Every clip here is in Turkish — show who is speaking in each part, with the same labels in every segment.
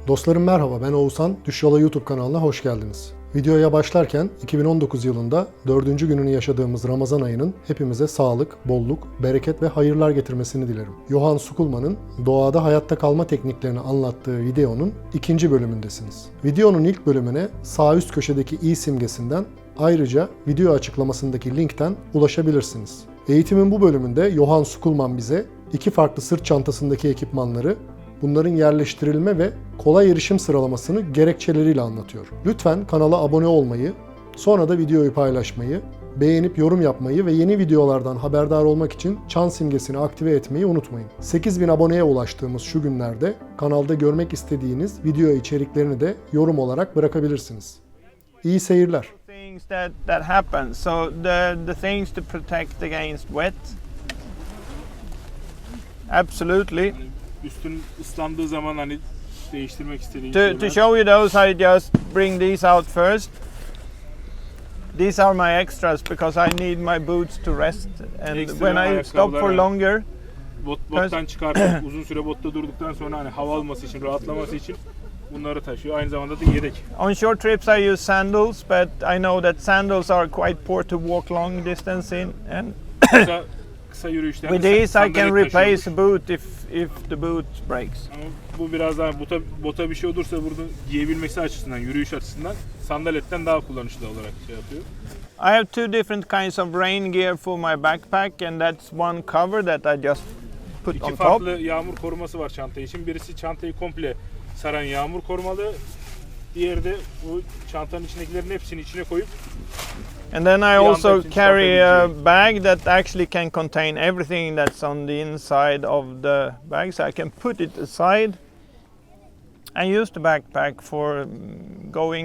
Speaker 1: Dostlarım merhaba, ben Oğuzhan. Düş Yola YouTube kanalına hoş geldiniz. Videoya başlarken 2019 yılında 4. gününü yaşadığımız Ramazan ayının hepimize sağlık, bolluk, bereket ve hayırlar getirmesini dilerim. Johan Skullman'ın Doğa'da hayatta kalma tekniklerini anlattığı videonun 2. bölümündesiniz. Videonun ilk bölümüne sağ üst köşedeki i simgesinden, ayrıca video açıklamasındaki linkten ulaşabilirsiniz. Eğitimin bu bölümünde Johan Skullman bize 2 farklı sırt çantasındaki ekipmanları, bunların yerleştirilme ve kolay erişim sıralamasını gerekçeleriyle anlatıyor. Lütfen kanala abone olmayı, sonra da videoyu paylaşmayı, beğenip yorum yapmayı ve yeni videolardan haberdar olmak için çan simgesini aktive etmeyi unutmayın. 8000 aboneye ulaştığımız şu günlerde kanalda görmek istediğiniz video içeriklerini de yorum olarak bırakabilirsiniz. İyi seyirler.
Speaker 2: Things that happen. So the things to protect against wet. Absolutely.
Speaker 3: Üstün ıslandığı zaman hani değiştirmek istediğin
Speaker 2: To show you those, I just bring these out first. These are my extras because I need my boots to rest, and
Speaker 3: Ekstra
Speaker 2: when I stop for longer.
Speaker 3: Bottan çıkartıp uzun süre botta durduktan sonra hani hava alması için, rahatlaması için bunları taşıyor. Aynı zamanda da yedek.
Speaker 2: On short trips I use sandals, but I know that sandals are quite poor to walk long distance in, and
Speaker 3: kısa yürüyüşlerde
Speaker 2: with these I can
Speaker 3: sandalet
Speaker 2: replace a boot if the boot breaks.
Speaker 3: Ama bu biraz daha bota bir şey olursa burada giyebilmesi açısından, yürüyüş açısından sandaletten daha kullanışlı olarak şey yapıyor.
Speaker 2: I have two different kinds of rain gear for my backpack, and that's one cover that I just put on
Speaker 3: İki
Speaker 2: top.
Speaker 3: farklı yağmur koruması var çanta için. Birisi çantayı komple saran yağmur korumalı. Diğeri de bu çantanın içindekilerin hepsini içine koyup
Speaker 2: And then I also carry a bag that actually can contain everything that's on the inside of the bag, so I can put it aside and use the backpack for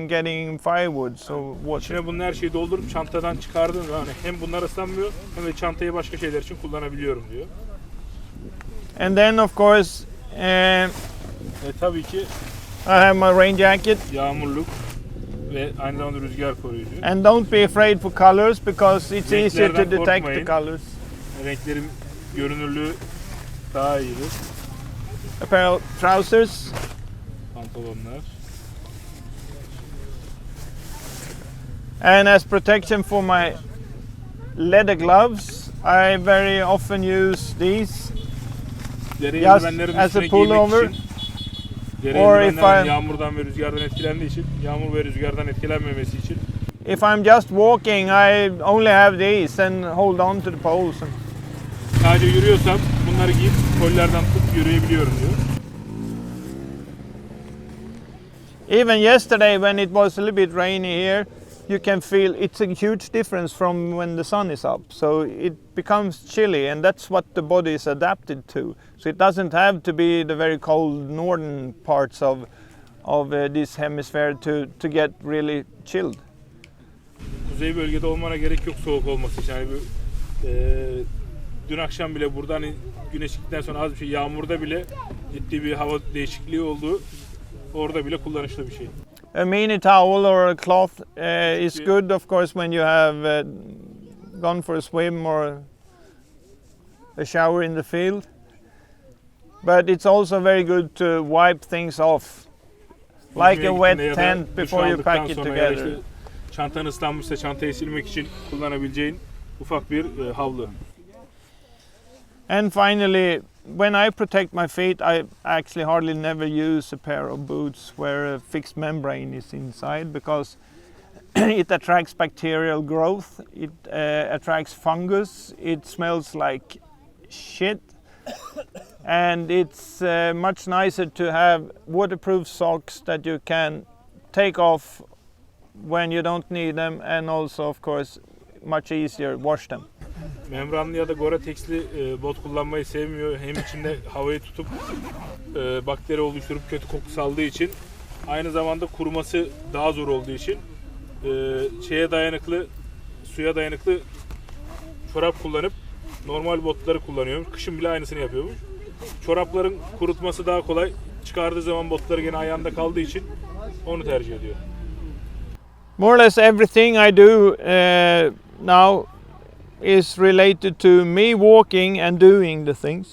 Speaker 2: getting firewood. So
Speaker 3: İçine bunun her şeyi doldurup çantadan çıkardığım zaman hem bunlar ıslanmıyor hem de çantayı başka şeyler için kullanabiliyorum diyor.
Speaker 2: And then of course
Speaker 3: Tabii ki
Speaker 2: I have my rain jacket.
Speaker 3: Yağmurluk ve aynı zamanda rüzgar koruyucu.
Speaker 2: And don't be afraid for colors because it's easier to detect
Speaker 3: korkmayın.
Speaker 2: the colors.
Speaker 3: Renklerin görünürlüğü daha iyidir.
Speaker 2: A pair of trousers.
Speaker 3: Pantolonlar.
Speaker 2: And as protection for my leather gloves, I very often use these.
Speaker 3: Deri
Speaker 2: Just
Speaker 3: eldivenlerin
Speaker 2: as a
Speaker 3: üstüne
Speaker 2: pullover.
Speaker 3: giymek için. Deri
Speaker 2: Or if
Speaker 3: eldivenlerin
Speaker 2: I'm-
Speaker 3: yağmurdan ve rüzgardan etkilendiği için, yağmur ve rüzgardan etkilenmemesi için.
Speaker 2: If I'm just walking, I only have these and hold on to the poles.
Speaker 3: Sadece yürüyorsam bunları giyip kollardan tutup yürüyebiliyorum diyor.
Speaker 2: Even yesterday when it was a little bit rainy here, you can feel it's a huge difference from when the sun is up. So it becomes chilly, and that's what the body is adapted to. So it doesn't have to be the very cold northern parts of this hemisphere to get really chilled.
Speaker 3: Kuzey bölgede olmana gerek yok soğuk olması için. Yani dün akşam bile burada hani güneş gittikten sonra az bir şey yağmurda bile ciddi bir hava değişikliği oldu. Orada bile kullanışlı bir şey.
Speaker 2: A mini towel or a cloth is good, of course, when you have gone for a swim or a shower in the field. But it's also very good to wipe things off, like a wet tent before you pack it together.
Speaker 3: Işte çantan ıslanmışsa çantayı silmek için kullanabileceğin ufak bir havlu.
Speaker 2: And finally, when I protect my feet, I actually hardly never use a pair of boots where a fixed membrane is inside because it attracts bacterial growth, it attracts fungus, it smells like shit, and it's much nicer to have waterproof socks that you can take off when you don't need them, and also of course much easier wash them.
Speaker 3: Membranlı ya da Gore-Tex'li bot kullanmayı sevmiyor. Hem içinde havayı tutup bakteri oluşturup kötü koku saldığı için, aynı zamanda kuruması daha zor olduğu için şeye dayanıklı, suya dayanıklı çorap kullanıp normal botları kullanıyormuş. Kışın bile aynısını yapıyormuş. Çorapların kurutması daha kolay. Çıkardığı zaman botları gene ayağında kaldığı için onu tercih ediyor.
Speaker 2: More or less everything I do now is related to me walking and doing the things.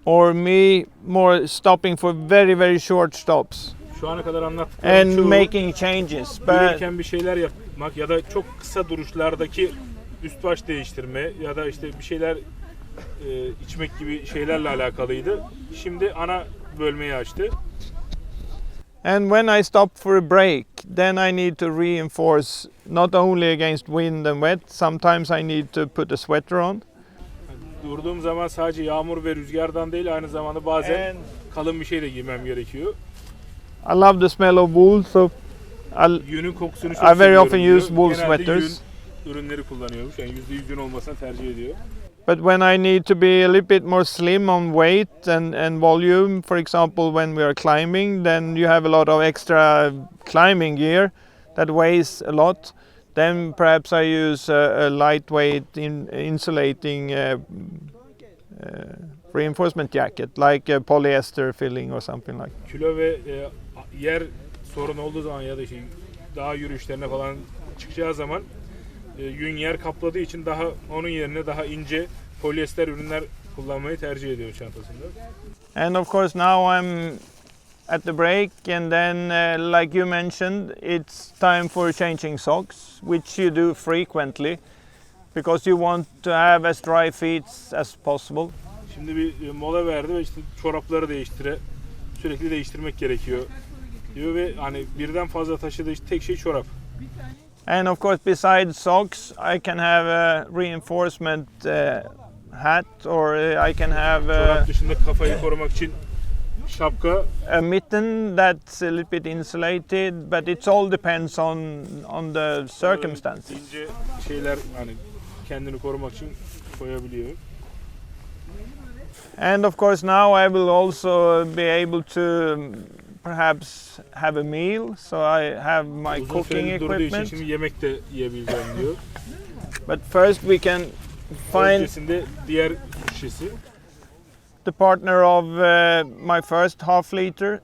Speaker 2: or me more stopping for very very short stops
Speaker 3: Şu ana kadar anlattıklarım
Speaker 2: and
Speaker 3: çoğu
Speaker 2: making changes. But
Speaker 3: yürürken bir şeyler yapmak ya da çok kısa duruşlardaki üst baş değiştirme ya da işte bir şeyler içmek gibi şeylerle alakalıydı. Şimdi ana bölmeyi açtı.
Speaker 2: and when I stop for a break, then I need to reinforce not only against wind and wet. Sometimes I need to put a sweater on.
Speaker 3: Durduğum zaman sadece yağmur ve rüzgardan değil, aynı zamanda bazen kalın bir şey de giymem gerekiyor.
Speaker 2: I love the smell of wool, so
Speaker 3: Yünün kokusunu çok
Speaker 2: I very
Speaker 3: seviyorum
Speaker 2: often
Speaker 3: diyor.
Speaker 2: use wool
Speaker 3: Genelde
Speaker 2: sweaters.
Speaker 3: yün ürünleri kullanıyormuş. Yani %100 yün olmasını tercih ediyor.
Speaker 2: But when I need to be a little bit more slim on weight and volume, for example, when we are climbing, then you have a lot of extra climbing gear that weighs a lot. Then perhaps I use a lightweight insulating reinforcement jacket, like a polyester filling or something like that.
Speaker 3: Kilo ve yer sorun olduğu zaman ya da şey, dağ yürüyüşlerine falan çıkacağı zaman yün yer kapladığı için daha onun yerine daha ince polyester ürünler kullanmayı tercih ediyor çantasında.
Speaker 2: And of course now I'm at the break, and then like you mentioned, it's time for changing socks, which you do frequently because you want to have as dry feet as possible.
Speaker 3: Şimdi bir mola verdi ve işte çorapları sürekli değiştirmek gerekiyor diyor ve hani birden fazla taşıdığı tek şey çorap.
Speaker 2: And of course, besides socks, I can have a reinforcement hat, or I can have
Speaker 3: Çorap dışında kafayı korumak için şapka,
Speaker 2: a mitten that's a little bit insulated, but it all depends on the circumstances.
Speaker 3: ince şeyler hani kendini korumak için koyabiliyor.
Speaker 2: And of course, now I will also be able to perhaps have a meal, so I have my
Speaker 3: Uzun
Speaker 2: cooking
Speaker 3: süreli durduğu için
Speaker 2: equipment.
Speaker 3: şimdi yemek de yiyebileceğim diyor.
Speaker 2: But first, we can find
Speaker 3: Öncesinde diğer şişesi.
Speaker 2: the partner of my first half liter.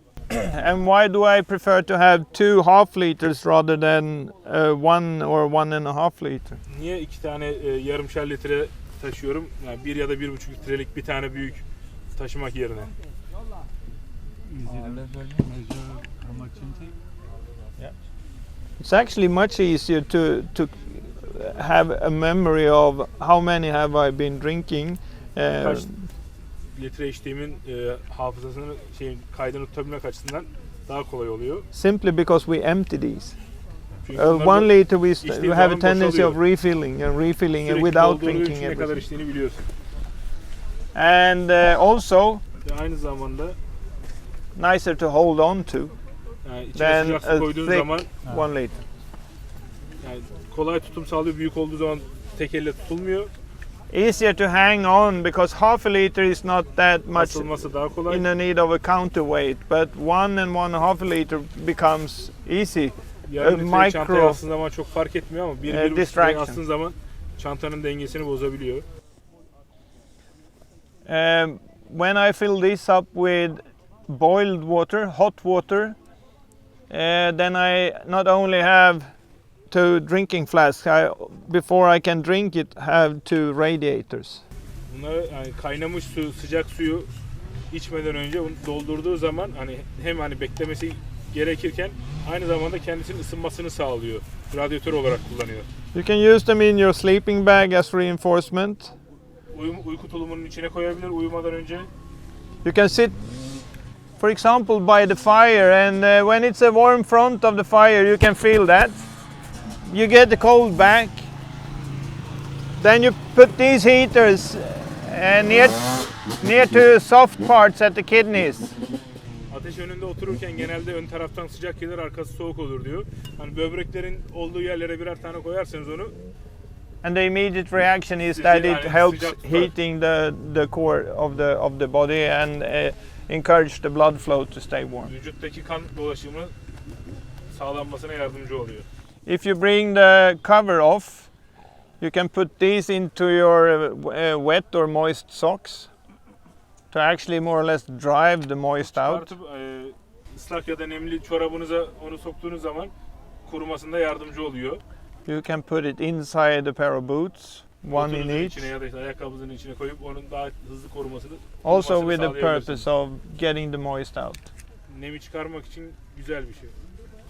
Speaker 2: And why do I prefer to have 2 half liters rather than 1 or 1.5 liter?
Speaker 3: Niye 2 tane yarımşar litre taşıyorum? Yani 1 ya da 1,5 litrelik bir tane büyük taşımak yerine.
Speaker 2: It's actually much easier to have a memory of how many have I been drinking.
Speaker 3: Kaç litre içtiğimin hafızasını kaydını tutabilmek açısından daha kolay oluyor.
Speaker 2: Simply because we empty these.
Speaker 3: Çünkü
Speaker 2: 1 liter we
Speaker 3: içtiğin
Speaker 2: have a
Speaker 3: zaman
Speaker 2: tendency of
Speaker 3: boşalıyor.
Speaker 2: refilling and refilling
Speaker 3: Sürekli
Speaker 2: without
Speaker 3: dolduğu için
Speaker 2: drinking
Speaker 3: ne kadar
Speaker 2: everything.
Speaker 3: içtiğini biliyorsun.
Speaker 2: And also
Speaker 3: Ve aynı zamanda
Speaker 2: nicer to hold on to
Speaker 3: yani içine
Speaker 2: than
Speaker 3: sıcak su
Speaker 2: a
Speaker 3: koyduğun
Speaker 2: thick
Speaker 3: zaman
Speaker 2: 1 liter.
Speaker 3: yani kolay tutum sağlıyor. Büyük olduğu zaman tek elle tutulmuyor.
Speaker 2: Easier to hang on because half a liter is not that much
Speaker 3: Asılması daha kolay.
Speaker 2: in the need of a counterweight, but 1 and 1.5 liter becomes easy.
Speaker 3: Yarım litreyi çantaya
Speaker 2: micro,
Speaker 3: astığın zaman çok fark etmiyor ama 1,5 litreyi
Speaker 2: distraction.
Speaker 3: astığın zaman çantanın dengesini bozabiliyor.
Speaker 2: When I fill this up with boiled water, hot water, then I not only have 2 drinking flasks, before I can drink it, have 2 radiators.
Speaker 3: Bunları yani kaynamış su, sıcak suyu içmeden önce onu doldurduğu zaman hani hem hani beklemesi gerekirken aynı zamanda kendisinin ısınmasını sağlıyor. Radyatör olarak kullanıyor.
Speaker 2: You can use them in your sleeping bag as reinforcement.
Speaker 3: Uyku tulumunun içine koyabilir uyumadan önce.
Speaker 2: You can sit, for example, by the fire, and when it's a warm front of the fire, you can feel that. You get the cold back. Then you put these heaters near to soft parts at the kidneys.
Speaker 3: Ateş önünde otururken genelde ön taraftan sıcak gelir, arkası soğuk olur diyor. Hani böbreklerin olduğu yerlere birer tane koyarsanız onu.
Speaker 2: And the immediate reaction is that it helps heating the core of the body and encourage the blood flow to stay warm.
Speaker 3: Vücuttaki kan dolaşımı sağlanmasına yardımcı oluyor.
Speaker 2: If you bring the cover off, you can put these into your wet or moist socks to actually more or less drive the moist out.
Speaker 3: Çıkartıp ıslak ya da nemli çorabınıza onu soktuğunuz zaman kurumasında yardımcı oluyor.
Speaker 2: You can put it inside a pair of boots. one in
Speaker 3: botunuzun
Speaker 2: each.
Speaker 3: içine ya da işte ayakkabınızın içine koyup onun daha hızlı korumasını
Speaker 2: Also with the
Speaker 3: sağlayabilirsiniz.
Speaker 2: purpose of getting the moist out.
Speaker 3: Nemi çıkarmak için güzel bir şey.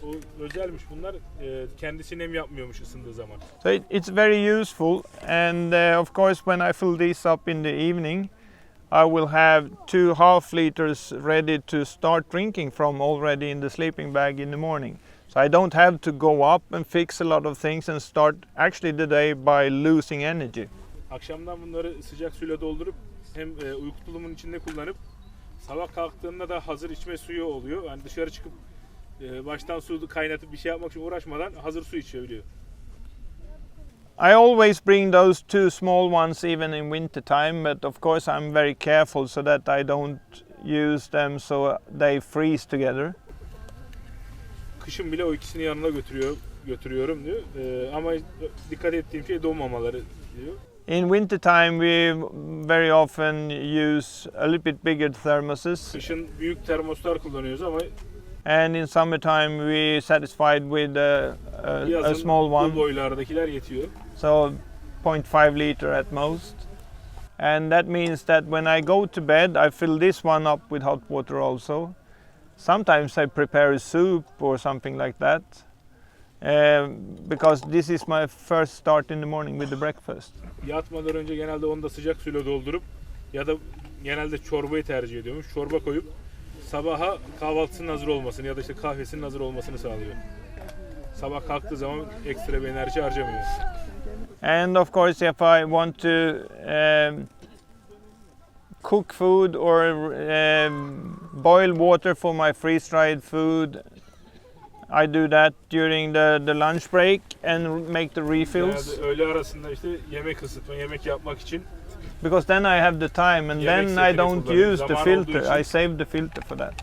Speaker 3: O özelmiş bunlar. Kendisi nem yapmıyormuş ısındığı zaman.
Speaker 2: So it's very useful, and of course when I fill this up in the evening, I will have 2.5 liters ready to start drinking from already in the sleeping bag in the morning. So I don't have to go up and fix a lot of things and start actually the day by losing energy.
Speaker 3: Akşamdan bunları sıcak suyla doldurup hem uyku tulumunun içinde kullanıp sabah kalktığında da hazır içme suyu oluyor. Yani dışarı çıkıp baştan su kaynatıp bir şey yapmak için uğraşmadan hazır su içebiliyor.
Speaker 2: I always bring those two small ones even in winter time, but of course I'm very careful so that I don't use them so they freeze together.
Speaker 3: Kışın bile o ikisini yanına götürüyorum diyor. Ama dikkat ettiğim şey donmamaları diyor.
Speaker 2: In winter time we very often use a little bit bigger thermoses,
Speaker 3: Kışın büyük termoslar kullanıyoruz ama
Speaker 2: and in summertime we satisfied with a
Speaker 3: yazın
Speaker 2: small
Speaker 3: bu
Speaker 2: one,
Speaker 3: boylardakiler yetiyor.
Speaker 2: so 0.5 liter at most. And that means that when I go to bed I fill this one up with hot water also. Sometimes I prepare a soup or something like that, because this is my first start in the morning with the breakfast.
Speaker 3: Yatmadan önce genelde onu da sıcak suyla doldurup ya da genelde çorbayı tercih ediyormuş. Çorba koyup sabaha kahvaltısının hazır olmasını ya da işte kahvesinin hazır olmasını sağlıyor. Sabah kalktığı zaman ekstra bir enerji harcamıyor.
Speaker 2: And of course if I want to cook food or boil water for my freeze-dried food, I do that during the lunch break and make the refills.
Speaker 3: Yani öğle arasında işte yemek ısıtma, yemek yapmak için.
Speaker 2: Because then I have the time, and then I don't use the filter. I save the filter for that.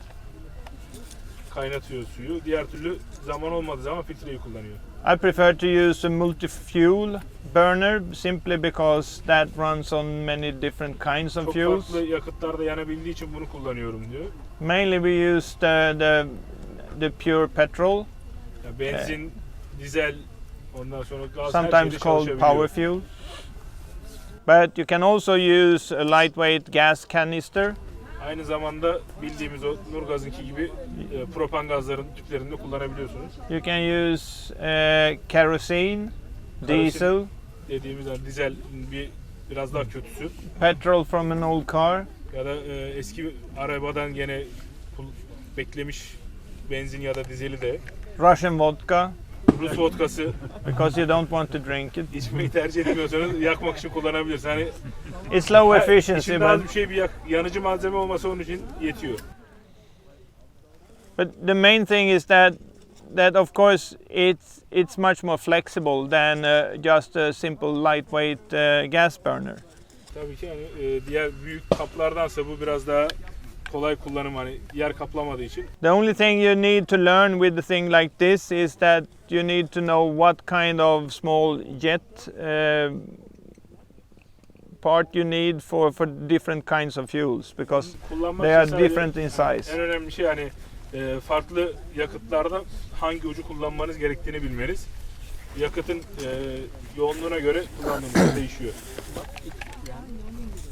Speaker 3: Kaynatıyor suyu. Diğer türlü zaman olmadığı zaman filtreyi kullanıyor.
Speaker 2: I prefer to use a multi-fuel burner simply because that runs on many different kinds of
Speaker 3: Çok
Speaker 2: fuels.
Speaker 3: farklı yakıtlarda yanabildiği için bunu kullanıyorum diyor.
Speaker 2: Mainly we use the pure petrol,
Speaker 3: Yani benzin, dizel, ondan sonra gaz her
Speaker 2: sometimes
Speaker 3: şeyde
Speaker 2: called
Speaker 3: çalışabiliyor.
Speaker 2: power fuel. But you can also use a lightweight gas canister.
Speaker 3: Aynı zamanda bildiğimiz o NURGAZ'ınki gibi propan gazların tüplerinde kullanabiliyorsunuz.
Speaker 2: You can use kerosene, diesel,
Speaker 3: Dediğimiz yani dizel biraz daha kötüsü
Speaker 2: petrol from an old car.
Speaker 3: ya da eski arabadan gene beklemiş benzin ya da dizeli de.
Speaker 2: Russian vodka,
Speaker 3: Rus vodkası
Speaker 2: because you don't want to drink it.
Speaker 3: içmeyi tercih etmiyorsanız yakmak için kullanabilirsiniz. Hani
Speaker 2: It's low efficiency,
Speaker 3: içinde az
Speaker 2: but
Speaker 3: bir şey yanıcı malzeme olması onun için yetiyor.
Speaker 2: the main thing is that of course it's much more flexible than just a simple lightweight gas burner.
Speaker 3: Tabii ki yani diğer büyük kaplardansa bu biraz daha kolay kullanım, hani yer kaplamadığı için.
Speaker 2: The only thing you need to learn with a thing like this is that you need to know what kind of small jet part you need for different kinds of fuels, because
Speaker 3: Kullanmak
Speaker 2: they are
Speaker 3: için sadece
Speaker 2: different in size.
Speaker 3: en önemli şey hani farklı yakıtlarda hangi ucu kullanmanız gerektiğini bilmeniz. Yakıtın yoğunluğuna göre kullandığınız değişiyor.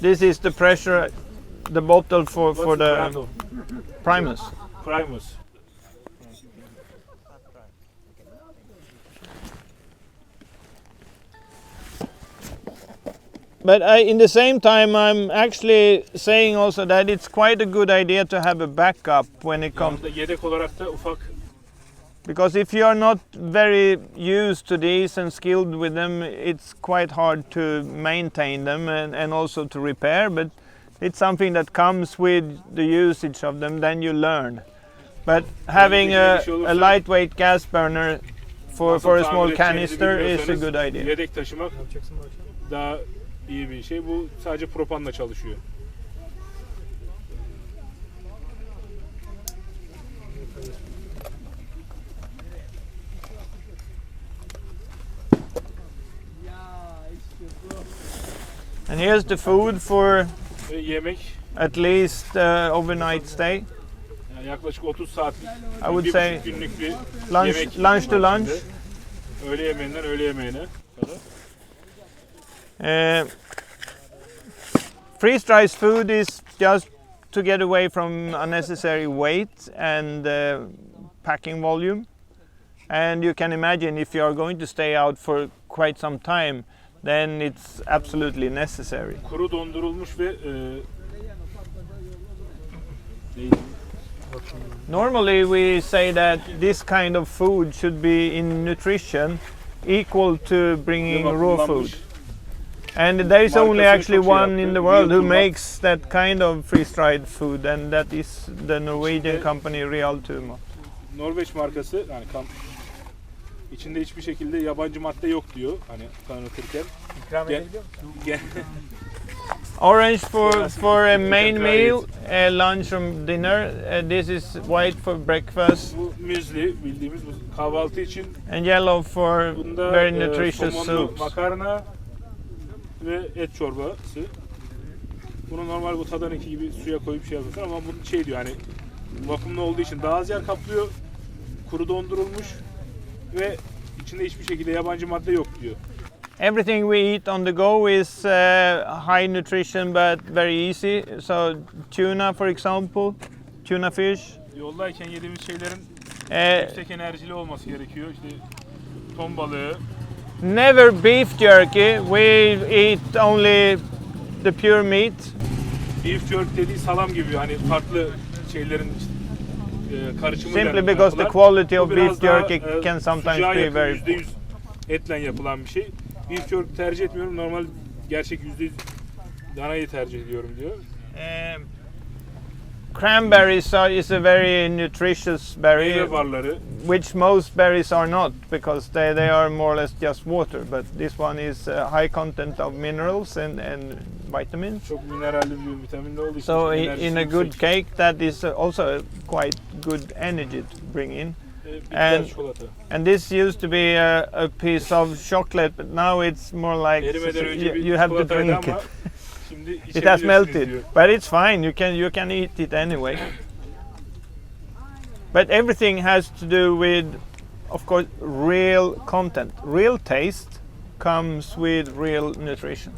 Speaker 2: This is the pressure, the bottle for
Speaker 3: What's
Speaker 2: the
Speaker 3: brand of?
Speaker 2: Primus.
Speaker 3: Primus.
Speaker 2: But in the same time, I'm actually saying also that it's quite a good idea to have a backup when it comes.
Speaker 3: Yanında yedek olarak da ufak,
Speaker 2: Because if you are not very used to these and skilled with them, it's quite hard to maintain them and also to repair. But it's something that comes with the usage of them, then you learn. But having a lightweight gas burner for a
Speaker 3: tamir
Speaker 2: small
Speaker 3: edeceğinizi
Speaker 2: canister is a
Speaker 3: biliyorsanız
Speaker 2: good idea.
Speaker 3: Yedek taşımak daha iyi bir şey. Bu sadece propanla çalışıyor.
Speaker 2: And here's the food for
Speaker 3: Ve yemek
Speaker 2: at least overnight stay.
Speaker 3: yani yaklaşık 30 saat,
Speaker 2: I would say
Speaker 3: günlük bir
Speaker 2: lunch
Speaker 3: yemek
Speaker 2: to
Speaker 3: var
Speaker 2: lunch.
Speaker 3: içinde. Öğle yemeğinden öğle yemeğine kadar.
Speaker 2: Freeze-dried food is just to get away from unnecessary weight and packing volume. And you can imagine if you are going to stay out for quite some time, then it's absolutely necessary.
Speaker 3: Kuru dondurulmuş ve
Speaker 2: Normally we say that this kind of food should be in nutrition equal to bringing raw food. And there is only actually one in the world who makes that kind of freeze-dried food, and that is the Norwegian company Realtumo.
Speaker 3: Norveç markası yani Kamp. İçinde hiçbir şekilde yabancı madde yok diyor hani tanıtırken.
Speaker 4: İkram edebiliyor musun?
Speaker 2: Orange for a main meal, lunch or dinner. This is white for breakfast.
Speaker 3: Bu müzli bildiğimiz bu kahvaltı için.
Speaker 2: And yellow for
Speaker 3: Bunda
Speaker 2: very nutritious
Speaker 3: somonlu
Speaker 2: soups.
Speaker 3: makarna ve et çorbası. Bunu normal bu tadanaki gibi suya koyup şey yapıyorsun ama bunun şey diyor hani vakumlu olduğu için daha az yer kaplıyor. Kuru dondurulmuş ve içinde hiçbir şekilde yabancı madde yok diyor.
Speaker 2: Everything we eat on the go is high nutrition but very easy. So tuna, for example, tuna fish.
Speaker 3: Yoldayken yediğimiz şeylerin yüksek enerjili olması gerekiyor. İşte ton balığı.
Speaker 2: Never beef jerky. We eat only the pure meat.
Speaker 3: Beef jerky dediği salam gibi hani farklı şeylerin karışımıyla
Speaker 2: Simply because the
Speaker 3: yapılan.
Speaker 2: quality of
Speaker 3: Bu
Speaker 2: beef
Speaker 3: biraz daha,
Speaker 2: jerky can sometimes
Speaker 3: sıcağa
Speaker 2: be
Speaker 3: yakın,
Speaker 2: very poor.
Speaker 3: %100 etle yapılan bir şey. Beef jerky tercih etmiyorum. Normal gerçek %100 danayı tercih ediyorum diyor.
Speaker 2: Cranberries is a very nutritious berry,
Speaker 3: Meyve barları.
Speaker 2: which most berries are not, because they are more or less just water. But this one is high content of minerals and vitamins.
Speaker 3: Çok mineralli bir vitaminli olduğu için.
Speaker 2: So
Speaker 3: enerjisi
Speaker 2: in a
Speaker 3: yüksek.
Speaker 2: good cake, that is also quite good energy to bring in.
Speaker 3: Bitter çikolata.
Speaker 2: And this used to be a piece of chocolate, but now it's more like
Speaker 3: Erimeden önce bir
Speaker 2: you have to
Speaker 3: çikolataydı
Speaker 2: drink
Speaker 3: ama
Speaker 2: it.
Speaker 3: şimdi
Speaker 2: It has
Speaker 3: içebilirsiniz
Speaker 2: melted,
Speaker 3: diyor.
Speaker 2: but it's fine. You can eat it anyway. But everything has to do with, of course, real content. Real taste comes with real nutrition.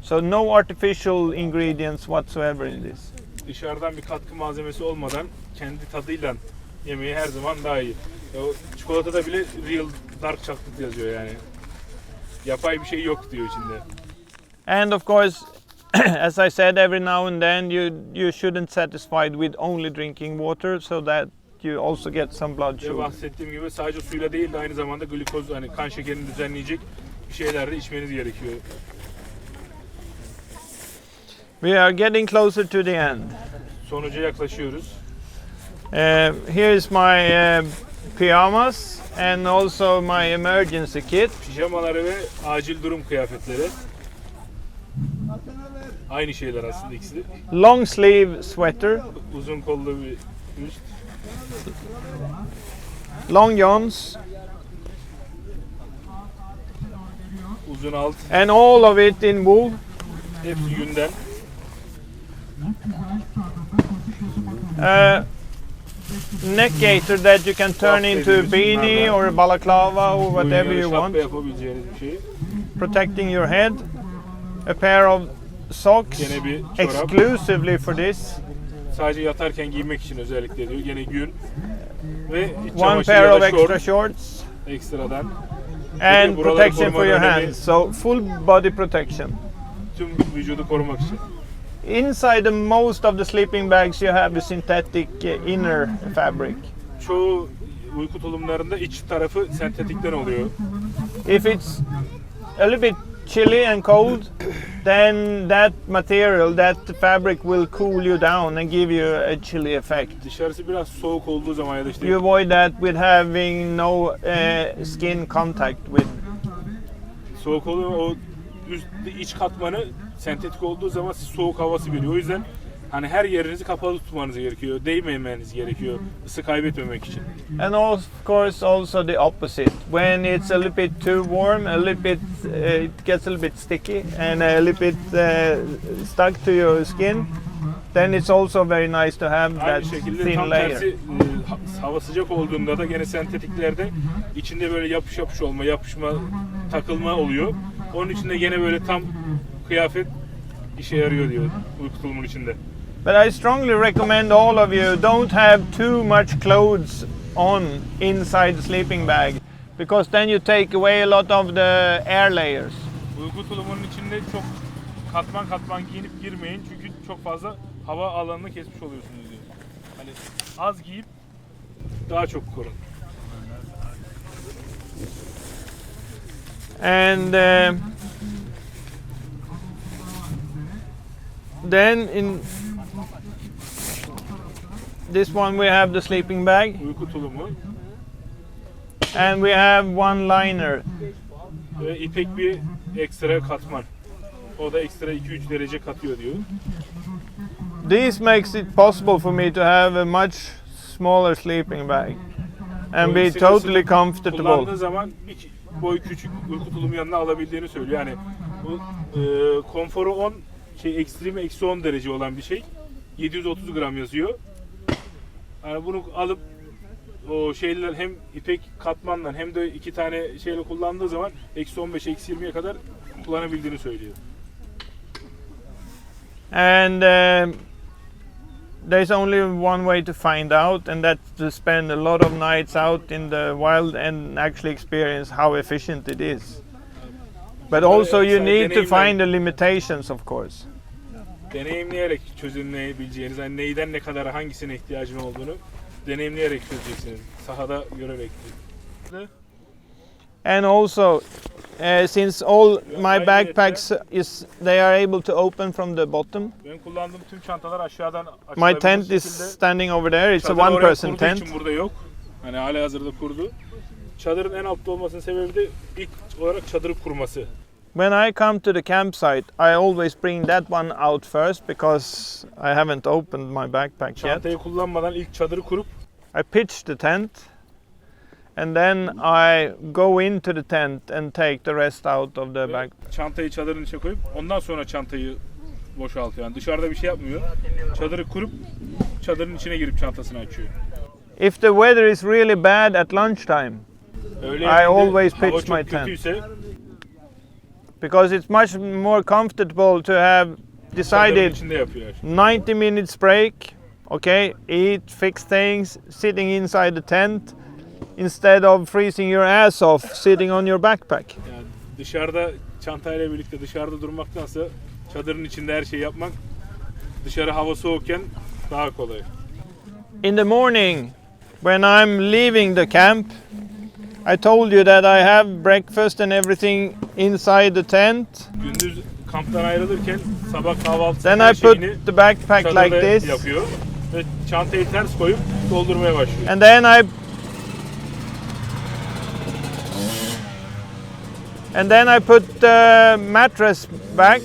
Speaker 2: So no artificial ingredients whatsoever in this.
Speaker 3: Dışarıdan bir katkı malzemesi olmadan kendi tadıyla yemeği her zaman daha iyi. O çikolatada bile real dark chocolate yazıyor yani. Yapay bir şey yok diyor içinde.
Speaker 2: And of course, as I said, every now and then you shouldn't satisfied with only drinking water, so that you also get some blood
Speaker 3: Ve
Speaker 2: sugar.
Speaker 3: bahsettiğim gibi sadece suyla değil de aynı zamanda glikoz hani kan şekerini düzenleyecek bir şeyler de içmeniz gerekiyor.
Speaker 2: We are getting closer to the end.
Speaker 3: Sonuca yaklaşıyoruz.
Speaker 2: Here is my pyjamas and also my emergency kit.
Speaker 3: Pijamaları ve acil durum kıyafetleri. Aynı şeyler aslında ikisi.
Speaker 2: Long sleeve sweater,
Speaker 3: Uzun kollu bir üst.
Speaker 2: long johns,
Speaker 3: Uzun alt.
Speaker 2: and all of it in wool.
Speaker 3: Hepsi yünden.
Speaker 2: Neck gaiter that you can turn into a beanie or a balaclava or whatever you
Speaker 3: Şapka
Speaker 2: want,
Speaker 3: yapabileceğiniz bir şey.
Speaker 2: protecting your head. A pair of socks
Speaker 3: Gene bir çorap.
Speaker 2: exclusively for this.
Speaker 3: Sadece yatarken giymek için özellikle diyor. Gene gün. Ve iç
Speaker 2: One
Speaker 3: çamaşırı
Speaker 2: pair
Speaker 3: ya
Speaker 2: of
Speaker 3: da
Speaker 2: extra
Speaker 3: şort
Speaker 2: shorts
Speaker 3: ekstradan.
Speaker 2: and
Speaker 3: buraları
Speaker 2: protection for
Speaker 3: korumanın
Speaker 2: your
Speaker 3: önemi-
Speaker 2: hands. So full body protection.
Speaker 3: Tüm vücudu korumak için.
Speaker 2: Inside the most of the sleeping bags you have a synthetic inner fabric.
Speaker 3: Çoğu uyku tulumlarında iç tarafı sentetikten oluyor.
Speaker 2: If it's a little bit chilly and cold, then that material, that fabric will cool you down and give you a chilly effect.
Speaker 3: Dışarısı biraz soğuk olduğu zaman ya da işte
Speaker 2: You avoid that with having no skin contact with.
Speaker 3: soğuk oluyor o üst iç katmanı sentetik olduğu zaman siz soğuk havası veriyor. O yüzden hani her yerinizi kapalı tutmanız gerekiyor. Değmemeniz gerekiyor. Isı kaybetmemek için.
Speaker 2: And of course also the opposite. When it's a little bit too warm, a little bit it gets a little bit sticky and a little bit stuck to your skin, then it's also very nice to have
Speaker 3: Aynı
Speaker 2: that
Speaker 3: şekilde
Speaker 2: thin
Speaker 3: tam
Speaker 2: layer.
Speaker 3: tersi hava sıcak olduğunda da gene sentetiklerde içinde böyle yapış olma, yapışma, takılma oluyor. Onun için de gene böyle tam kıyafet işe yarıyor diyor uyku tulumunun içinde.
Speaker 2: But I strongly recommend all of you don't have too much clothes on inside the sleeping bag, because then you take away a lot of the air layers.
Speaker 3: Uyku tulumunun içinde çok katman katman giyinip girmeyin çünkü çok fazla hava alanını kesmiş oluyorsunuz diyor. Hani az giyip daha çok korun.
Speaker 2: And then in this one we have the sleeping bag,
Speaker 3: Uyku tulumu
Speaker 2: and we have one liner.
Speaker 3: ve ipek bir ekstra katman. O da ekstra 2-3 derece katıyor diyor.
Speaker 2: This makes it possible for me to have a much smaller sleeping bag and be
Speaker 3: Dolayısıyla
Speaker 2: totally comfortable.
Speaker 3: Kullandığı zaman bir boy küçük uyku tulumu yanına alabildiğini söylüyor. Yani bu konforu 10, ekstremi eksi 10 derece olan bir şey. 730 gram yazıyor. Yani bunu alıp o şeyler hem ipek katmanla hem de 2 tane şeyle kullandığı zaman eksi 15, eksi 20'ye kadar kullanabildiğini söylüyor.
Speaker 2: And there's only one way to find out, and that's to spend a lot of nights out in the wild and actually experience how efficient it is. But also you need to find the limitations, of course.
Speaker 3: Deneyimleyerek çözümleyebileceğiniz, yani neyden ne kadar hangisine ihtiyacın olduğunu deneyimleyerek çözeceksiniz. Sahada görerek.
Speaker 2: And also, since all my backpacks they are able to open from the bottom.
Speaker 3: Benim kullandığım tüm çantalar aşağıdan
Speaker 2: My
Speaker 3: açılabilir
Speaker 2: tent
Speaker 3: şekilde.
Speaker 2: is standing over there. It's a
Speaker 3: Çadır oraya
Speaker 2: one-person
Speaker 3: kurduğu
Speaker 2: tent.
Speaker 3: için burada yok. Hani halihazırda kurdu. Çadırın en altta olmasının sebebi de ilk olarak çadırı kurması.
Speaker 2: When I come to the campsite, I always bring that one out first because I haven't opened my backpack yet.
Speaker 3: Çantayı kullanmadan ilk çadırı kurup
Speaker 2: I pitch the tent, and then I go into the tent and take the rest out of the bag.
Speaker 3: çantayı çadırın içine koyup ondan sonra çantayı boşaltıyor. Yani dışarıda bir şey yapmıyor. Çadırı kurup çadırın içine girip çantasını açıyor.
Speaker 2: If the weather is really bad at lunchtime,
Speaker 3: Öyle
Speaker 2: I always
Speaker 3: hava
Speaker 2: pitch
Speaker 3: çok
Speaker 2: my tent.
Speaker 3: kötüyse
Speaker 2: because it's much more comfortable to have
Speaker 3: çadırın
Speaker 2: decided
Speaker 3: içinde yapıyor.
Speaker 2: 90 minutes break, okay, eat, fix things, sitting inside the tent, instead of freezing your ass off sitting on your backpack.
Speaker 3: Yani dışarıda çantayla birlikte dışarıda durmaktansa çadırın içinde her şeyi yapmak dışarı hava soğukken daha kolay.
Speaker 2: In the morning, when I'm leaving the camp, I told you that I have breakfast and everything inside the tent.
Speaker 3: Gündüz kamptan ayrılırken sabah kahvaltısı
Speaker 2: Then
Speaker 3: her
Speaker 2: I put
Speaker 3: şeyini
Speaker 2: the backpack
Speaker 3: çadırda
Speaker 2: like this,
Speaker 3: yapıyor ve çantayı ters koyup doldurmaya başlıyor.
Speaker 2: and then I put the mattress back,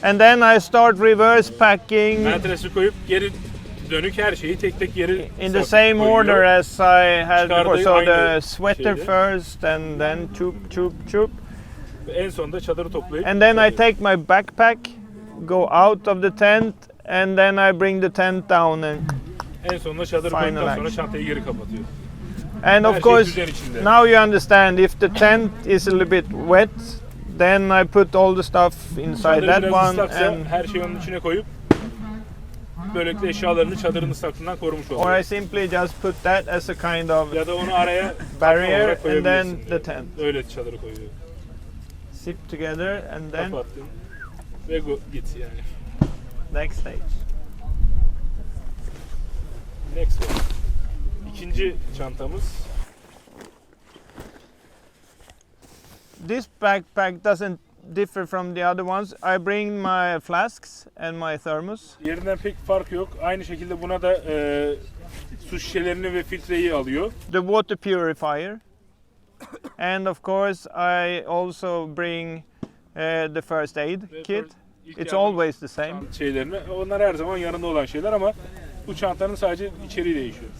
Speaker 2: and then I start reverse packing
Speaker 3: Matresi koyup geri dönük her şeyi tek tek yeri
Speaker 2: in the same
Speaker 3: koyuyor.
Speaker 2: order as I had before.
Speaker 3: Çıkardığı
Speaker 2: So the
Speaker 3: aynı
Speaker 2: sweater
Speaker 3: şeyde.
Speaker 2: first, and then choop.
Speaker 3: Ve en sonunda çadırı toplayıp
Speaker 2: And then I take my backpack, go out of the tent, and then I bring the tent down.
Speaker 3: en sonunda çadırı
Speaker 2: Final
Speaker 3: koyduktan sonra
Speaker 2: action.
Speaker 3: çantayı geri kapatıyor.
Speaker 2: And
Speaker 3: Her
Speaker 2: of
Speaker 3: şey
Speaker 2: course,
Speaker 3: düzen içinde.
Speaker 2: now you understand, if the tent is a little bit wet, then I put all the stuff inside
Speaker 3: Çadır
Speaker 2: that
Speaker 3: biraz
Speaker 2: one,
Speaker 3: ıslaksa
Speaker 2: and
Speaker 3: her şeyi onun içine koyup böylelikle eşyalarını çadırın ıslaklığından korumuş
Speaker 2: or
Speaker 3: oluyor.
Speaker 2: I simply just put that as a kind of
Speaker 3: Ya da onu araya
Speaker 2: barrier,
Speaker 3: olarak
Speaker 2: and then
Speaker 3: koyabilirsin.
Speaker 2: the tent.
Speaker 3: Öyle çadırı koyuyor.
Speaker 2: Zip together, and then
Speaker 3: Kapattın ve git yani.
Speaker 2: next stage.
Speaker 3: Next one. İkinci çantamız.
Speaker 2: This backpack doesn't differ from the other ones. I bring my flasks and my thermos.
Speaker 3: Yerinden pek fark yok. Aynı şekilde buna da su şişelerini ve filtreyi alıyor.
Speaker 2: The water purifier. And of course I also bring the first aid
Speaker 3: Ve
Speaker 2: kit.
Speaker 3: ilk
Speaker 2: It's
Speaker 3: yardım
Speaker 2: always the same.
Speaker 3: şeylerini. Onlar her zaman yanında olan şeyler ama bu çantanın sadece içeriği değişiyor.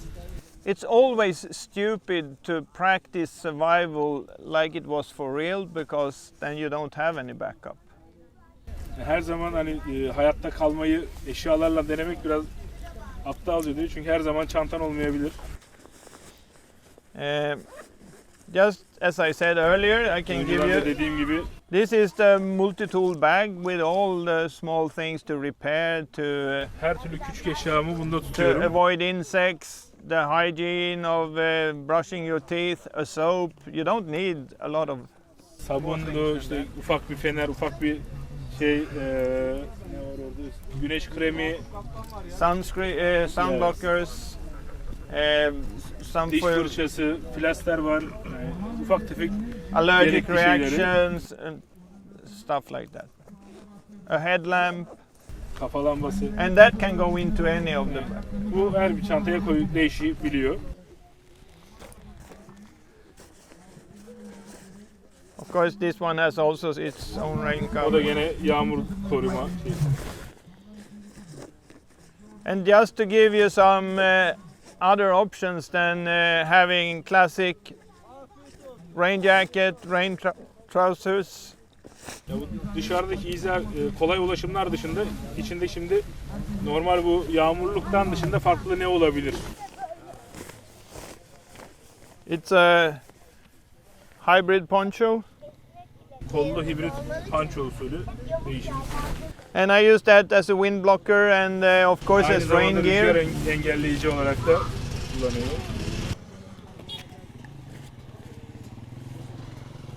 Speaker 2: It's always stupid to practice survival like it was for real, because then you don't have any backup.
Speaker 3: Her zaman hani hayatta kalmayı eşyalarla denemek biraz aptalca diyor çünkü her zaman çantan olmayabilir.
Speaker 2: Just as I said earlier, I can give
Speaker 3: Önceden de
Speaker 2: you
Speaker 3: dediğim gibi
Speaker 2: This is the multi-tool bag with all the small things to repair,
Speaker 3: Her türlü küçük eşyamı bunda
Speaker 2: to
Speaker 3: tutuyorum.
Speaker 2: avoid insects, the hygiene of brushing your teeth, a soap. You don't need a lot of
Speaker 3: Sabunlu, işte ufak bir fener, ufak bir şey, ne var orada? Güneş kremi,
Speaker 2: sunscreen, sunblockers, some
Speaker 3: diş
Speaker 2: for
Speaker 3: fırçası, flaster var. Yani ufak tefek
Speaker 2: allergic
Speaker 3: gerekli şeyleri.
Speaker 2: reactions and stuff like that. A headlamp,
Speaker 3: Kafa lambası.
Speaker 2: and that can go into any of them.
Speaker 3: Bu her bir çantaya değişebiliyor.
Speaker 2: Of course, this one has also its own rain
Speaker 3: O da
Speaker 2: cover.
Speaker 3: gene yağmur koruma.
Speaker 2: And just to give you some other options than having classic rain jacket, rain trousers.
Speaker 3: Ya bu dışarıdaki kolay ulaşımlar dışında içinde şimdi normal bu yağmurluktan dışında farklı ne olabilir?
Speaker 2: It's a hybrid poncho,
Speaker 3: Kollu hibrit panço usulü değişim.
Speaker 2: and I use that as a wind blocker and of course
Speaker 3: Aynı
Speaker 2: as rain
Speaker 3: zamanda rüzgar
Speaker 2: gear.
Speaker 3: engelleyici olarak da kullanıyor.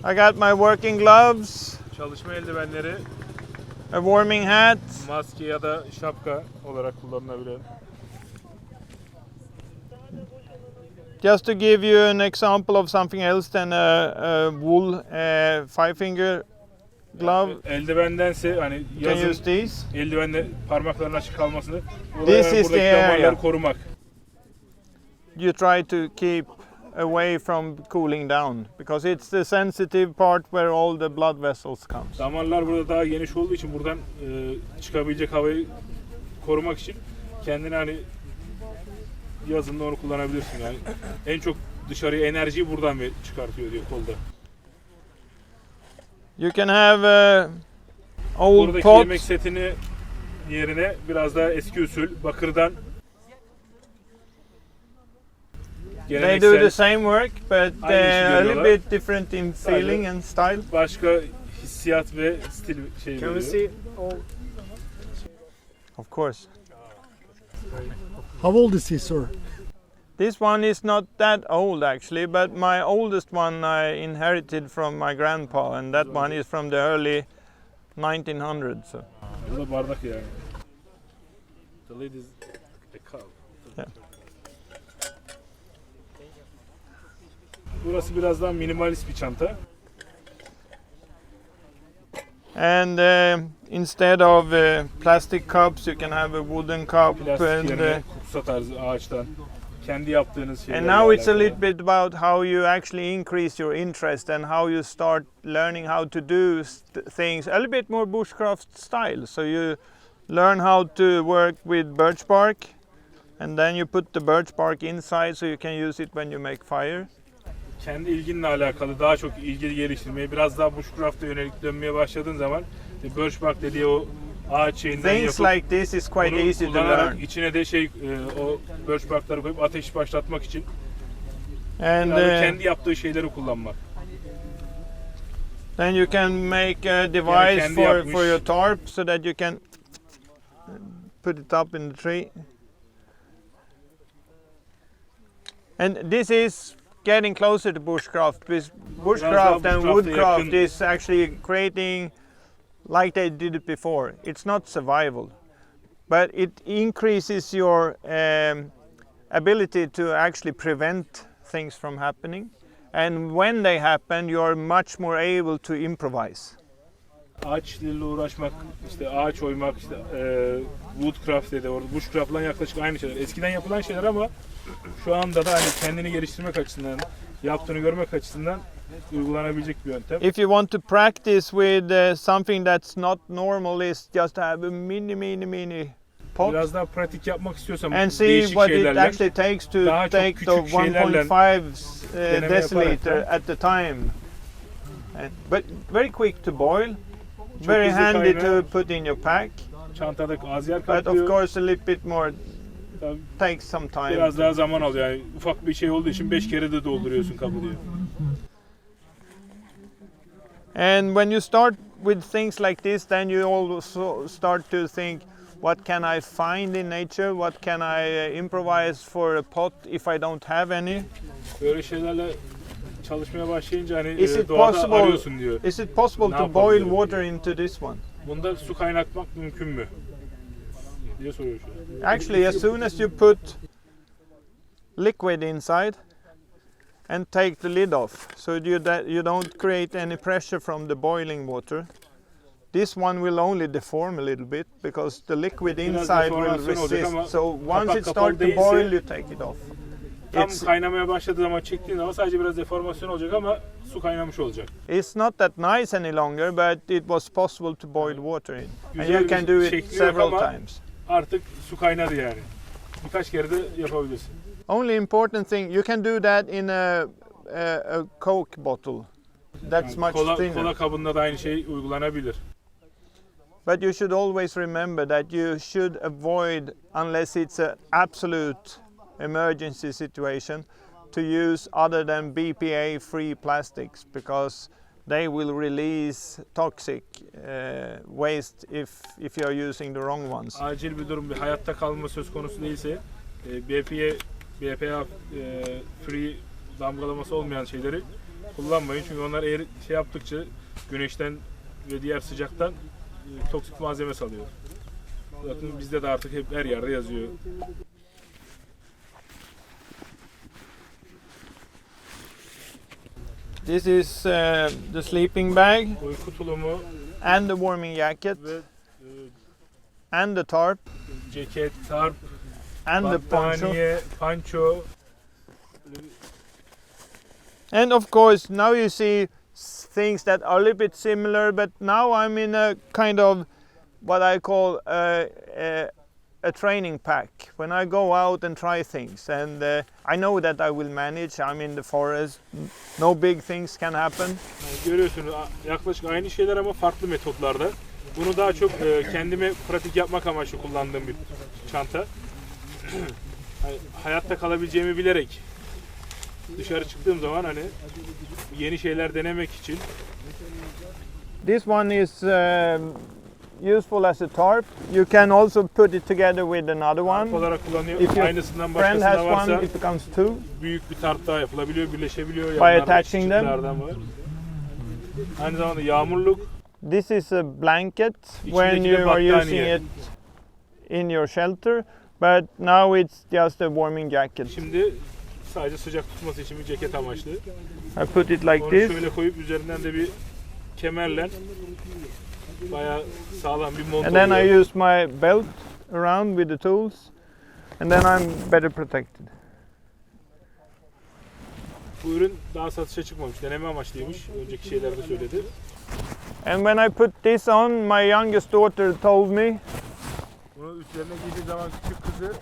Speaker 2: I got my working gloves,
Speaker 3: Çalışma eldivenleri,
Speaker 2: a warming hat,
Speaker 3: maske ya da şapka olarak kullanılabilir.
Speaker 2: just to give you an example of something else than a wool five finger glove.
Speaker 3: Eldivendense hani
Speaker 2: You can use
Speaker 3: yazın
Speaker 2: these.
Speaker 3: eldivenle parmakların açık kalmasını,
Speaker 2: This is the
Speaker 3: buradaki
Speaker 2: area.
Speaker 3: damarları korumak.
Speaker 2: You try to keep away from cooling down because it's the sensitive part where all the blood vessels comes.
Speaker 3: Damarlar burada daha geniş olduğu için buradan çıkabilecek havayı korumak için kendini hani yazında onu kullanabilirsin yani. En çok dışarıya enerjiyi buradan çıkartıyor diyor kolda.
Speaker 2: You can have old
Speaker 3: Buradaki yemek
Speaker 2: pots.
Speaker 3: setini yerine biraz daha eski usul bakırdan
Speaker 2: They do the same work, but
Speaker 3: Aynı işi
Speaker 2: a little
Speaker 3: görüyorlar.
Speaker 2: bit different in feeling and style.
Speaker 3: başka hissiyat ve stil şey
Speaker 4: Can we
Speaker 3: veriyor.
Speaker 4: see all?
Speaker 2: Of course.
Speaker 1: How old is he, sir?
Speaker 2: This one is not that old actually, but my oldest one I inherited from my grandpa, and that one is from the early 1900s. So.
Speaker 3: Bu da bardak yani. The lid is a cup.
Speaker 2: Yeah.
Speaker 3: Burası biraz daha minimalist bir çanta.
Speaker 2: And instead of plastic cups, you can have a wooden cup.
Speaker 3: Plastik
Speaker 2: And,
Speaker 3: yerine kutsa tarzı ağaçtan. Kendi yaptığınız şeyler.
Speaker 2: and now it's a little bit about how you actually increase your interest and how you start learning how to do things a little bit more bushcraft style. So you learn how to work with birch bark, and then you put the birch bark inside so you can use it when you make fire.
Speaker 3: Kendi ilginle alakalı daha çok ilgi geliştirmeye, biraz daha bushcraft'a yönelik dönmeye başladığın zaman birch bark dediği o ağaç şeyinden
Speaker 2: Things
Speaker 3: yapıp
Speaker 2: like this is quite
Speaker 3: bunu
Speaker 2: easy to
Speaker 3: kullanarak
Speaker 2: learn.
Speaker 3: içine de o birch barkları koyup ateş başlatmak için
Speaker 2: And
Speaker 3: yani kendi yaptığı şeyleri kullanmak.
Speaker 2: then you can make a device
Speaker 3: kendi
Speaker 2: for
Speaker 3: yapmış.
Speaker 2: your tarp so that you can put it up in the tree. And this is getting closer to bushcraft. Because bushcraft and
Speaker 3: bushcraft'a
Speaker 2: woodcraft
Speaker 3: yakın.
Speaker 2: is actually creating like they did it before. It's not survival, but it increases your ability to actually prevent things from happening. And when they happen, you're much more able to improvise.
Speaker 3: Ağaçlarla uğraşmak, işte ağaç oymak, işte woodcraft dedi orada. Bushcraft'la yaklaşık aynı şeyler. Eskiden yapılan şeyler ama şu anda da hani kendini geliştirmek açısından, yaptığını görmek açısından uygulanabilecek bir yöntem.
Speaker 2: If you want to practice with something that's not normal, is just have a mini pot
Speaker 3: Biraz daha pratik yapmak istiyorsam
Speaker 2: and see
Speaker 3: değişik
Speaker 2: what it
Speaker 3: şeylerle
Speaker 2: actually takes to
Speaker 3: daha çok
Speaker 2: take
Speaker 3: küçük
Speaker 2: the
Speaker 3: şeylerle
Speaker 2: 1.5
Speaker 3: deneme
Speaker 2: deciliter
Speaker 3: yaparak
Speaker 2: at the time. But very quick to boil,
Speaker 3: çok
Speaker 2: very
Speaker 3: hızlı
Speaker 2: handy
Speaker 3: kaynağı,
Speaker 2: to put in your pack,
Speaker 3: çantada az yer
Speaker 2: but of
Speaker 3: kaplıyor.
Speaker 2: course a little bit more
Speaker 3: Tabii
Speaker 2: takes some time.
Speaker 3: biraz daha zaman alıyor. Yani ufak bir şey olduğu için 5 kere de dolduruyorsun kabı diyor.
Speaker 2: And when you start with things like this, then you also start to think, what can I find in nature? What can I improvise for a pot if I don't have any?
Speaker 3: Böyle şeylerle çalışmaya başlayınca hani
Speaker 2: Is it
Speaker 3: doğada
Speaker 2: possible?
Speaker 3: arıyorsun diyor.
Speaker 2: Is it possible
Speaker 3: Ne
Speaker 2: to boil
Speaker 3: yapabilirim?
Speaker 2: water into this one?
Speaker 3: Bunda su kaynatmak mümkün mü? Diye soruyor şu an.
Speaker 2: Actually, as soon as you put liquid inside and take the lid off, so you don't create any pressure from the boiling water, this one will only deform a little bit because the liquid inside will
Speaker 3: deformasyon olacak ama
Speaker 2: resist. So once
Speaker 3: kapak
Speaker 2: it
Speaker 3: kapalı
Speaker 2: starts to
Speaker 3: değilse-
Speaker 2: boil, you take it off.
Speaker 3: Tam
Speaker 2: It's,
Speaker 3: kaynamaya başladığı zaman çektiğin zaman sadece biraz deformasyon olacak ama su kaynamış olacak.
Speaker 2: it's not that nice any longer, but it was possible to boil water in. And
Speaker 3: Güzel
Speaker 2: you
Speaker 3: bir
Speaker 2: can do it
Speaker 3: şekli yok
Speaker 2: several
Speaker 3: ama
Speaker 2: times.
Speaker 3: artık su kaynadı yani. Birkaç kere de yapabilirsin.
Speaker 2: Only important thing, you can do that in a Coke bottle. That's much
Speaker 3: Kola
Speaker 2: thinner.
Speaker 3: kabında da aynı şey uygulanabilir.
Speaker 2: But you should always remember that you should avoid, unless it's an absolute emergency situation, to use other than BPA-free plastics because they will release toxic waste if you are using the wrong ones.
Speaker 3: Acil bir durum, bir hayatta kalma söz konusu değilse BPA free damgalaması olmayan şeyleri kullanmayın. Çünkü onlar eğer şey yaptıkça güneşten ve diğer sıcaktan toksik malzeme salıyor. Zaten bizde de artık hep her yerde yazıyor.
Speaker 2: This is the sleeping bag
Speaker 3: Uyku tulumu
Speaker 2: and the warming jacket
Speaker 3: ve
Speaker 2: and the tarp
Speaker 3: ceket, tarp,
Speaker 2: and the poncho.
Speaker 3: battaniye, panço.
Speaker 2: And of course, now you see things that are a little bit similar, but now I'm in a kind of what I call a training pack. When I go out and try things, and I know that I will manage. I'm in the forest, no big things can happen.
Speaker 3: Yani görüyorsunuz yaklaşık aynı şeyler ama farklı metotlarda. Bunu daha çok kendime pratik yapmak amaçlı kullandığım bir çanta. Yani hayatta kalabileceğimi bilerek dışarı çıktığım zaman hani yeni şeyler denemek için.
Speaker 2: This one is useful as a tarp. You can also put it together with another one.
Speaker 3: Olarak kullanıyor.
Speaker 2: If your
Speaker 3: Aynısından
Speaker 2: friend has
Speaker 3: başkasında varsa
Speaker 2: one, it becomes two.
Speaker 3: büyük bir tarp daha yapılabiliyor, birleşebiliyor.
Speaker 2: By
Speaker 3: Yanlarda
Speaker 2: attaching them.
Speaker 3: çıtlardan var. Aynı zamanda yağmurluk.
Speaker 2: This is a blanket when
Speaker 3: İçindeki de
Speaker 2: you are using
Speaker 3: battaniye.
Speaker 2: it in your shelter, but now it's just a warming jacket.
Speaker 3: Şimdi sadece sıcak tutması için bir ceket amaçlı.
Speaker 2: I put it like
Speaker 3: Onu
Speaker 2: this,
Speaker 3: şöyle koyup üzerinden de bir kemerle bayağı sağlam bir mont
Speaker 2: and then I
Speaker 3: oluyor.
Speaker 2: use my belt around with the tools, and then I'm better protected.
Speaker 3: Bu ürün daha satışa çıkmamış, deneme amaçlıymış. Önceki şeylerde söyledi.
Speaker 2: And when I put this on, my youngest daughter told me,
Speaker 3: Bunu üzerine giydiği zaman küçük kızı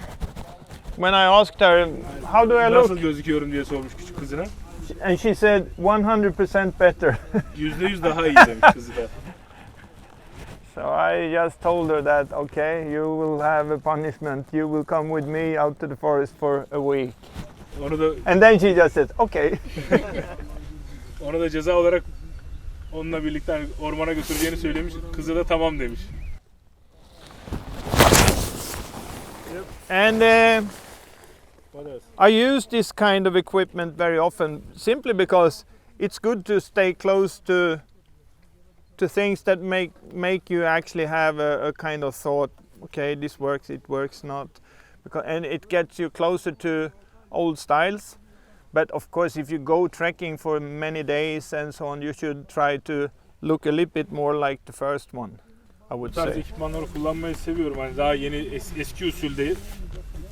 Speaker 2: when I asked her, how do I
Speaker 3: nasıl
Speaker 2: look?
Speaker 3: gözüküyorum diye sormuş küçük kızına.
Speaker 2: And she said, 100% better.
Speaker 3: %100 daha iyi demiş kızı da.
Speaker 2: So I just told her that, okay, you will have a punishment. You will come with me out to the forest for a week.
Speaker 3: Onu da
Speaker 2: And then she just said, okay.
Speaker 3: ona da ceza olarak onunla birlikte hani ormana götüreceğini söylemiş. Kızı da tamam demiş.
Speaker 2: And
Speaker 3: What else?
Speaker 2: I use this kind of equipment very often simply because it's good to stay close to things that make you actually have a kind of thought, okay, this works, it works not, and it gets you closer to old styles. But of course, if you go trekking for many days and so on, you should try to look a little bit more like the first one, I would
Speaker 3: Bu tarz
Speaker 2: say.
Speaker 3: ekipmanları kullanmayı seviyorum. Hani daha yeni eski usul değil.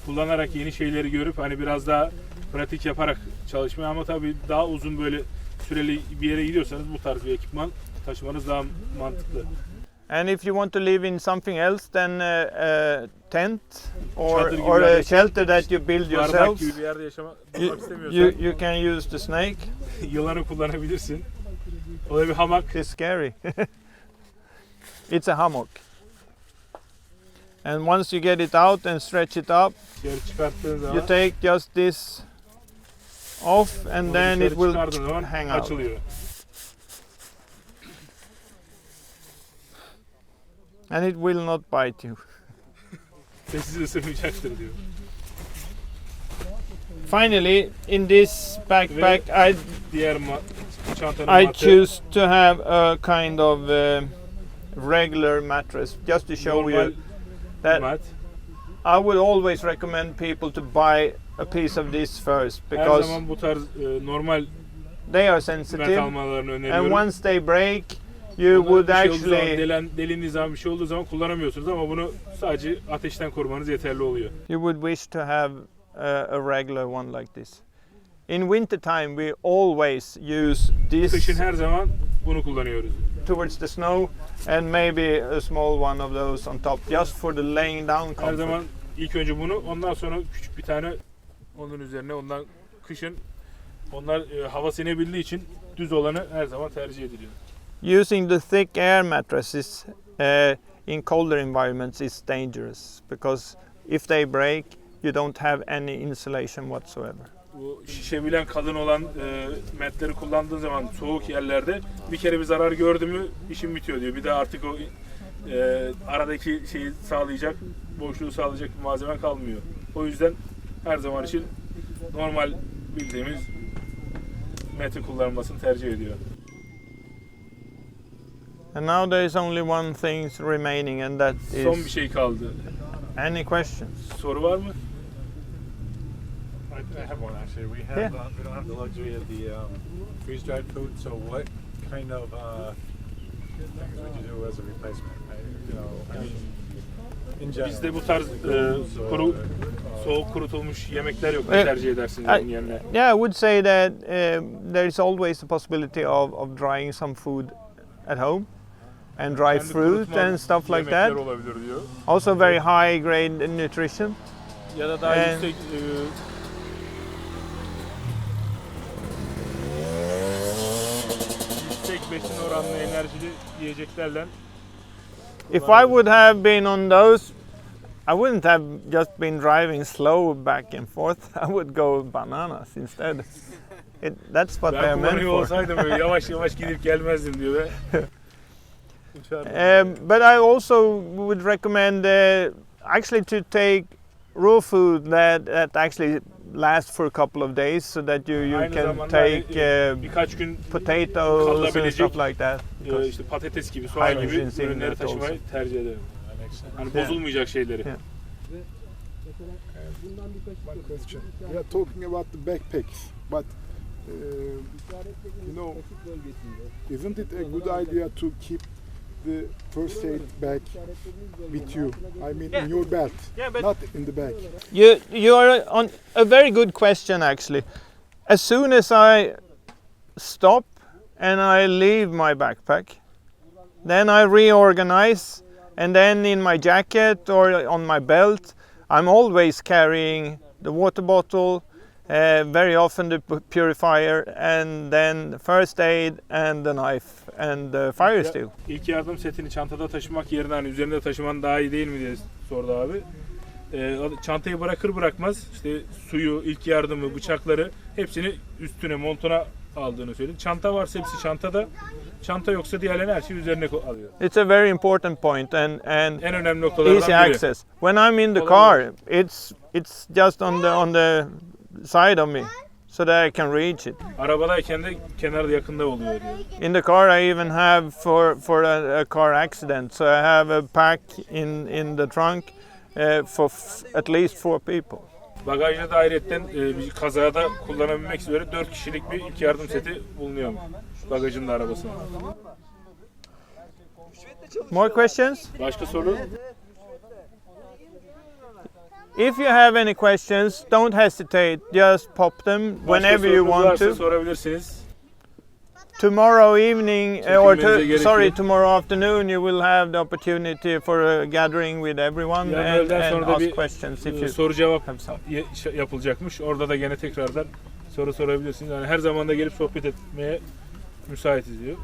Speaker 3: Kullanarak yeni şeyleri görüp hani biraz daha pratik yaparak çalışmayı ama tabii daha uzun böyle süreli bir yere gidiyorsanız bu tarz bir ekipman taşımanız daha mantıklı.
Speaker 2: And if you want to live in something else than a tent
Speaker 3: Çadır gibi
Speaker 2: or
Speaker 3: bir
Speaker 2: a
Speaker 3: yerde-
Speaker 2: shelter that you build
Speaker 3: Bardak
Speaker 2: yourselves,
Speaker 3: gibi bir yerde yaşamak
Speaker 2: you,
Speaker 3: istemiyorsan
Speaker 2: you can use the snake.
Speaker 3: yılanı kullanabilirsin. O da bir hamak.
Speaker 2: It's scary. It's a hammock. And once you get it out and stretch it up,
Speaker 3: Dışarı çıkarttığın zaman
Speaker 2: you take just this off and
Speaker 3: onu
Speaker 2: then
Speaker 3: dışarı
Speaker 2: it will
Speaker 3: çıkardığın zaman
Speaker 2: hang out.
Speaker 3: açılıyor.
Speaker 2: And it will not bite you.
Speaker 3: Ve sizi ısırmayacaktır diyor.
Speaker 2: Finally, in this backpack,
Speaker 3: Diğer çantanın
Speaker 2: I
Speaker 3: matı
Speaker 2: choose to have a kind of regular mattress, just to show
Speaker 3: normal
Speaker 2: you that
Speaker 3: mat.
Speaker 2: I would always recommend people to buy a piece of this first
Speaker 3: Her
Speaker 2: because
Speaker 3: zaman bu tarz normal
Speaker 2: they are
Speaker 3: mat
Speaker 2: sensitive,
Speaker 3: almalarını
Speaker 2: and
Speaker 3: öneriyorum.
Speaker 2: once they break, you would
Speaker 3: Bir şey olduğu zaman,
Speaker 2: actually
Speaker 3: delindiği zaman bir şey olduğu zaman kullanamıyorsunuz ama bunu sadece ateşten korumanız yeterli oluyor.
Speaker 2: you would wish to have a regular one like this. In winter time, we always use
Speaker 3: Kışın
Speaker 2: this
Speaker 3: her zaman bunu kullanıyoruz.
Speaker 2: towards the snow, and maybe a small one of those on top, just for the laying down
Speaker 3: Her
Speaker 2: comfort.
Speaker 3: zaman ilk önce bunu, ondan sonra küçük bir tane onun üzerine, ondan kışın onlar hava sinebildiği için düz olanı her zaman tercih ediliyor.
Speaker 2: Using the thick air mattresses in colder environments is dangerous because if they break, you don't have any insulation whatsoever.
Speaker 3: Bu şişebilen kalın olan metleri kullandığın zaman soğuk yerlerde bir kere bir zarar gördü mü işin bitiyor diyor. Bir de artık o aradaki şeyi sağlayacak, boşluğu sağlayacak bir malzeme kalmıyor. O yüzden her zaman için normal bildiğimiz meti kullanmasını tercih ediyor.
Speaker 2: And now there is only one thing remaining, and that
Speaker 3: Son bir
Speaker 2: is
Speaker 3: şey kaldı.
Speaker 2: any questions?
Speaker 3: Soru var mı?
Speaker 4: I have one actually. We don't have the luxury of the freeze-dried food. So what kind of things would you do as a replacement? In general.
Speaker 3: Bizde bu tarz soğuk kurutulmuş yemekler yok. Ne
Speaker 2: Evet.
Speaker 3: tercih edersiniz onun yerine?
Speaker 2: Yeah, I would say that there is always the possibility of drying some food at home and dry
Speaker 3: Kendi
Speaker 2: fruit
Speaker 3: kurutma
Speaker 2: and stuff like
Speaker 3: yemekler
Speaker 2: that.
Speaker 3: olabilir diyor.
Speaker 2: Also very high grade nutrition.
Speaker 3: Ya da daha
Speaker 2: And-
Speaker 3: yüksek yüksek besin oranlı enerjili yiyeceklerle
Speaker 2: If I would have been on those, I wouldn't have just been driving slow back and forth. I would go bananas instead. That's what they're
Speaker 3: ben
Speaker 2: meant
Speaker 3: kullanıyor
Speaker 2: for.
Speaker 3: olsaydım böyle yavaş yavaş gidip gelmezdim diyor ve uçardım.
Speaker 2: But I also would recommend actually to take raw food that actually lasts for a couple of days, so that you
Speaker 3: Aynı
Speaker 2: can
Speaker 3: zamanda
Speaker 2: take
Speaker 3: birkaç gün
Speaker 2: potatoes and
Speaker 3: kalabilecek,
Speaker 2: stuff like that. Because
Speaker 3: işte patates gibi, soğan gibi
Speaker 2: hydrogen's in
Speaker 3: ürünleri
Speaker 2: that
Speaker 3: taşımayı
Speaker 2: also.
Speaker 3: tercih ederim.
Speaker 4: That makes sense.
Speaker 3: Hani
Speaker 2: Yeah.
Speaker 3: bozulmayacak şeyleri.
Speaker 2: Yeah.
Speaker 5: One question. We are talking about the backpacks, but isn't it a good idea to keep the first aid bag with you? I mean, in your belt, not in the bag.
Speaker 2: You are on a very good question actually. As soon as I stop and I leave my backpack, then I reorganize, and then in my jacket or on my belt, I'm always carrying the water bottle, very often the purifier, and then first aid and the knife and the fire steel.
Speaker 3: İlk yardım setini çantada taşımak yerine hani üzerinde taşıman daha iyi değil mi diye sordu abi. Çantayı bırakır bırakmaz işte suyu, ilk yardımı, bıçakları hepsini üstüne, montuna aldığını söyledi. Çanta varsa hepsi çantada, çanta yoksa diğerlerini her şeyi üzerine alıyor.
Speaker 2: It's a very important point and
Speaker 3: En önemli noktalardan
Speaker 2: easy
Speaker 3: biri.
Speaker 2: access. When I'm in the car, it's just on the side of me, so that I can reach it.
Speaker 3: Arabadayken de kenarda yakında oluyor diyor.
Speaker 2: In the car, I even have for a car accident, so I have a pack in the trunk for at least 4 people.
Speaker 3: Bagajda da ayrıyetten bir kazada kullanabilmek üzere 4 kişilik bir ilk yardım seti bulunuyor bagajında arabasında.
Speaker 2: More questions?
Speaker 3: Başka soru?
Speaker 2: If you have any questions, don't hesitate. Just pop them
Speaker 3: Başka
Speaker 2: whenever you
Speaker 3: sorunuz
Speaker 2: want
Speaker 3: varsa
Speaker 2: to.
Speaker 3: sorabilirsiniz.
Speaker 2: Tomorrow evening,
Speaker 3: Çekilmenize gerek yok.
Speaker 2: tomorrow afternoon, you will have the opportunity for a gathering with everyone
Speaker 3: Yarın
Speaker 2: and
Speaker 3: öğleden sonra da
Speaker 2: ask
Speaker 3: bir
Speaker 2: questions if you
Speaker 3: soru cevap
Speaker 2: have some.
Speaker 3: yapılacakmış. Orada da gene tekrardan soru sorabilirsiniz. Yani her zaman da gelip sohbet etmeye müsaitiz diyor.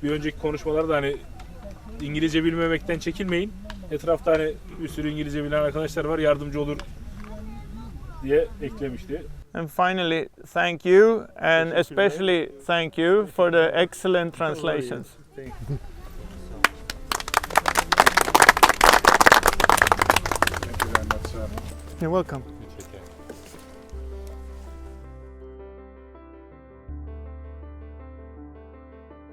Speaker 3: Bir önceki konuşmalarda hani İngilizce bilmemekten çekinmeyin. Etrafta hani bir sürü İngilizce bilen arkadaşlar var, yardımcı olur diye eklemişti.
Speaker 2: And finally, thank you, and especially thank you for the excellent translations.
Speaker 3: Thank you.
Speaker 2: You're welcome.
Speaker 4: You take care.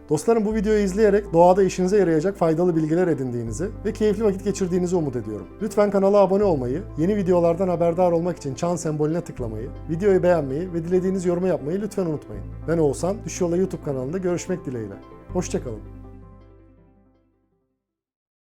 Speaker 1: Dostlarım, bu videoyu izleyerek doğada işinize yarayacak faydalı bilgiler edindiğinizi ve keyifli vakit geçirdiğinizi umut ediyorum. Lütfen kanala abone olmayı, yeni videolardan haberdar olmak için çan sembolüne tıklamayı, videoyu beğenmeyi ve dilediğiniz yorumu yapmayı lütfen unutmayın. Ben Oğuzhan, Düş Yola YouTube kanalında görüşmek dileğiyle. Hoşça kalın.